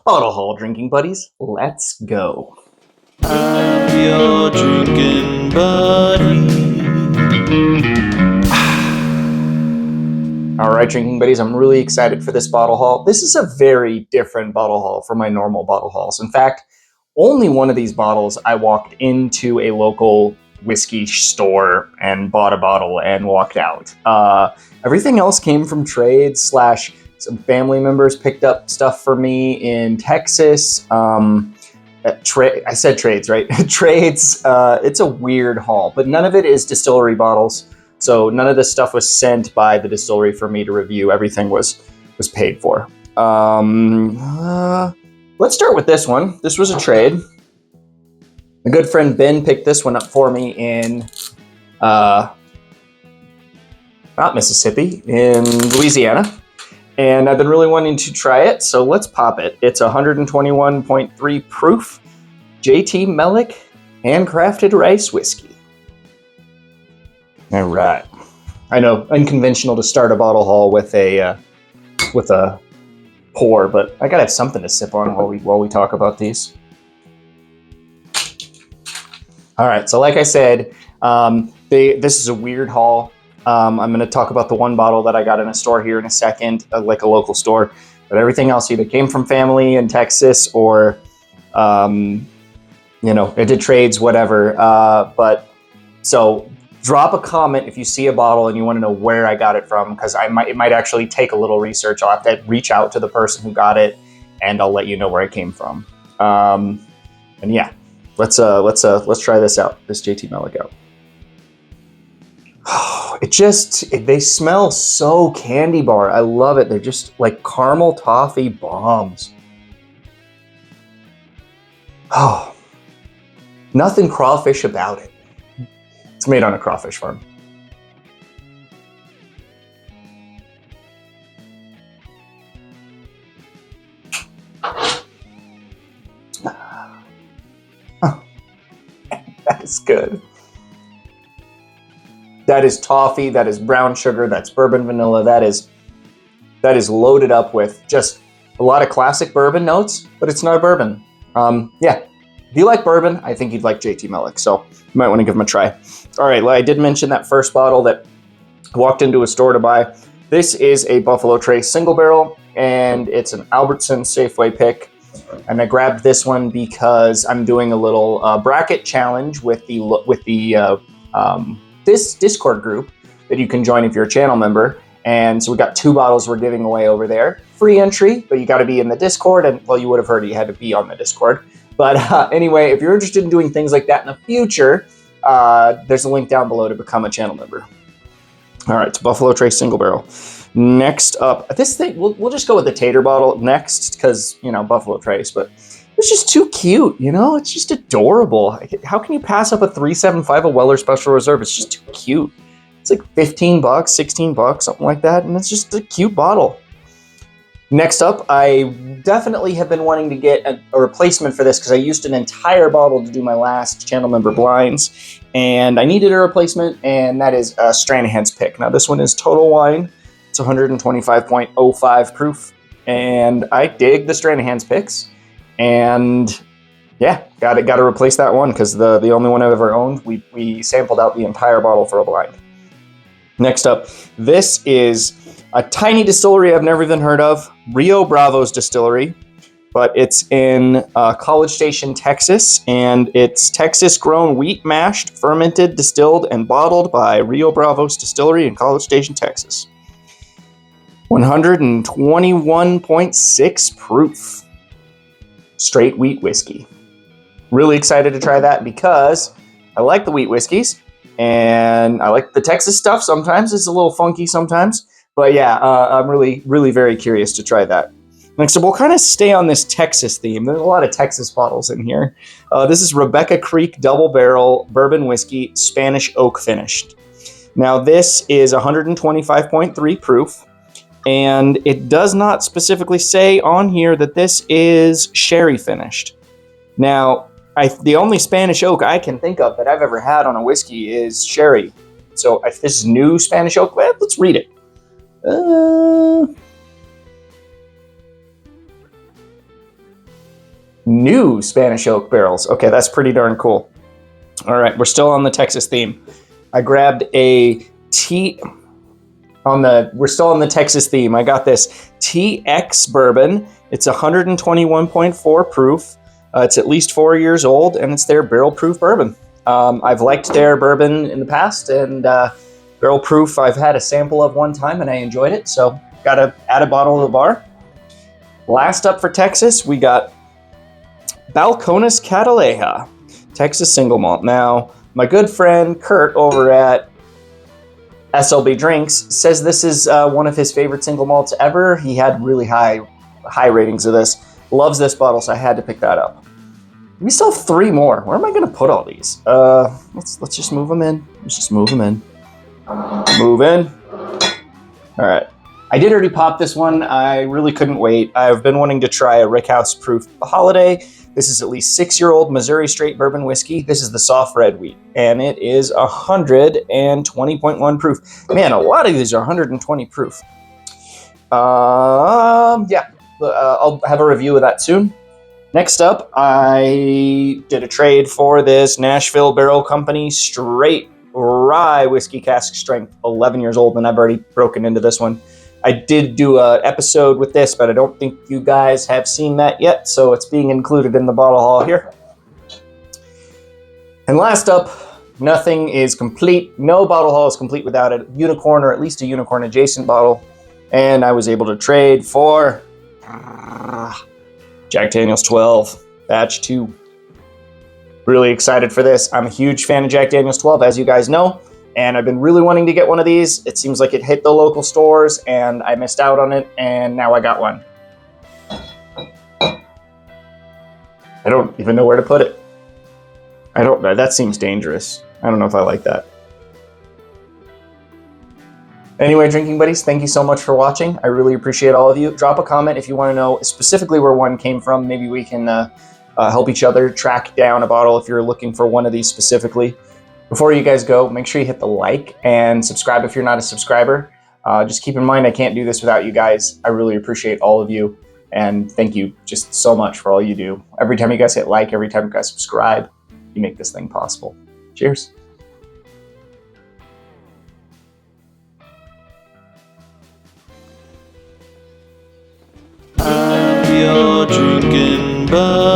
Bottle haul, drinking buddies. Let's go. I'm your drinking buddy. All right, drinking buddies, I'm really excited for this bottle haul. This is a very different bottle haul from my normal bottle hauls. In fact, only one of these bottles I walked into a local whiskey store and bought a bottle and walked out. Everything else came from trades slash some family members picked up stuff for me in Texas. I said trades, right? Trades. It's a weird haul, but none of it is distillery bottles. So none of this stuff was sent by the distillery for me to review. Everything was paid for. Let's start with this one. This was a trade. My good friend Ben picked this one up for me in not Mississippi, in Louisiana. And I've been really wanting to try it, so let's pop it. It's 121.3 proof JT Mellick handcrafted rice whiskey. All right. I know, unconventional to start a bottle haul with a pour, but I gotta have something to sip on while we talk about these. All right, so like I said, this is a weird haul. I'm going to talk about the one bottle that I got in a store here in a second, like a local store. But everything else either came from family in Texas or, it did trades, whatever. But so drop a comment if you see a bottle and you want to know where I got it from, because it might actually take a little research. I'll have to reach out to the person who got it, and I'll let you know where it came from. And yeah, let's try this out. This JT Mellick out. They smell so candy bar. I love it. They're just like caramel toffee bombs. Oh, nothing crawfish about it. It's made on a crawfish farm. Oh, that is good. That is toffee, that is brown sugar, that's bourbon vanilla, that is loaded up with just a lot of classic bourbon notes, but it's not a bourbon. Yeah, if you like bourbon, I think you'd like JT Mellick, so you might want to give them a try. All right, well, I did mention that first bottle that I walked into a store to buy. This is a Buffalo Trace single barrel, and it's an Albertson Safeway pick. And I grabbed this one because I'm doing a little bracket challenge with this Discord group that you can join if you're a channel member. And so we got 2 bottles we're giving away over there. Free entry, but you got to be in the Discord. And well, you would have heard you had to be on the Discord. But anyway, if you're interested in doing things like that in the future, there's a link down below to become a channel member. All right, so Buffalo Trace single barrel. Next up, this thing, we'll just go with the tater bottle next because, Buffalo Trace, but it's just too cute, It's just adorable. How can you pass up a 375 a Weller Special Reserve? It's just too cute. It's like $15, $16, something like that, and it's just a cute bottle. Next up, I definitely have been wanting to get a replacement for this because I used an entire bottle to do my last channel member blinds, and I needed a replacement, and that is Stranahan's Pick. Now, this one is Total Wine. It's 125.05 proof, and I dig the Stranahan's Picks. And yeah, got to replace that one because the only one I've ever owned, we sampled out the entire bottle for a blind. Next up, this is a tiny distillery I've never even heard of, Rio Bravo's Distillery, but it's in College Station, Texas, and it's Texas-grown wheat mashed, fermented, distilled, and bottled by Rio Bravo's Distillery in College Station, Texas. 121.6 proof. Straight wheat whiskey. Really excited to try that because I like the wheat whiskeys and I like the Texas stuff. Sometimes it's a little funky sometimes, but yeah, I'm really, really very curious to try that. Next up, we'll kind of stay on this Texas theme. There's a lot of Texas bottles in here. This is Rebecca Creek Double Barrel Bourbon Whiskey, Spanish Oak Finished. Now, this is 125.3 proof. And it does not specifically say on here that this is sherry finished. Now, the only Spanish oak I can think of that I've ever had on a whiskey is sherry. So if this is new Spanish oak, let's read it. New Spanish oak barrels. Okay, that's pretty darn cool. All right, we're still on the Texas theme. I grabbed a we're still on the Texas theme. I got this TX bourbon. It's 121.4 proof. It's at least 4 years old, and it's their barrel proof bourbon. I've liked their bourbon in the past, and barrel proof I've had a sample of one time, and I enjoyed it, so got to add a bottle to the bar. Last up for Texas, we got Balcones Cataleja, Texas single malt. Now, my good friend Kurt over at SLB Drinks says this is one of his favorite single malts ever. He had really high ratings of this. Loves this bottle, so I had to pick that up. We still have 3 more. Where am I going to put all these? Let's just move them in. Let's just move them in. Move in. All right. I did already pop this one. I really couldn't wait. I've been wanting to try a Rickhouse Proof Holiday. This is at least 6-year-old Missouri straight bourbon whiskey. This is the soft red wheat, and it is 120.1 proof. Man, a lot of these are 120 proof. Yeah, I'll have a review of that soon. Next up, I did a trade for this Nashville Barrel Company straight rye whiskey cask strength, 11 years old, and I've already broken into this one. I did do an episode with this, but I don't think you guys have seen that yet, so it's being included in the bottle haul here. And last up, nothing is complete. No bottle haul is complete without a unicorn, or at least a unicorn adjacent bottle. And I was able to trade for Jack Daniel's 12, batch 2. Really excited for this. I'm a huge fan of Jack Daniel's 12, as you guys know. And I've been really wanting to get one of these. It seems like it hit the local stores, and I missed out on it, and now I got one. I don't even know where to put it. I don't know. That seems dangerous. I don't know if I like that. Anyway, drinking buddies, thank you so much for watching. I really appreciate all of you. Drop a comment if you want to know specifically where one came from. Maybe we can help each other track down a bottle if you're looking for one of these specifically. Before you guys go, make sure you hit the like and subscribe if you're not a subscriber. Just keep in mind, I can't do this without you guys. I really appreciate all of you, and thank you just so much for all you do. Every time you guys hit like, every time you guys subscribe, you make this thing possible. Cheers. I'm your drinking buddy.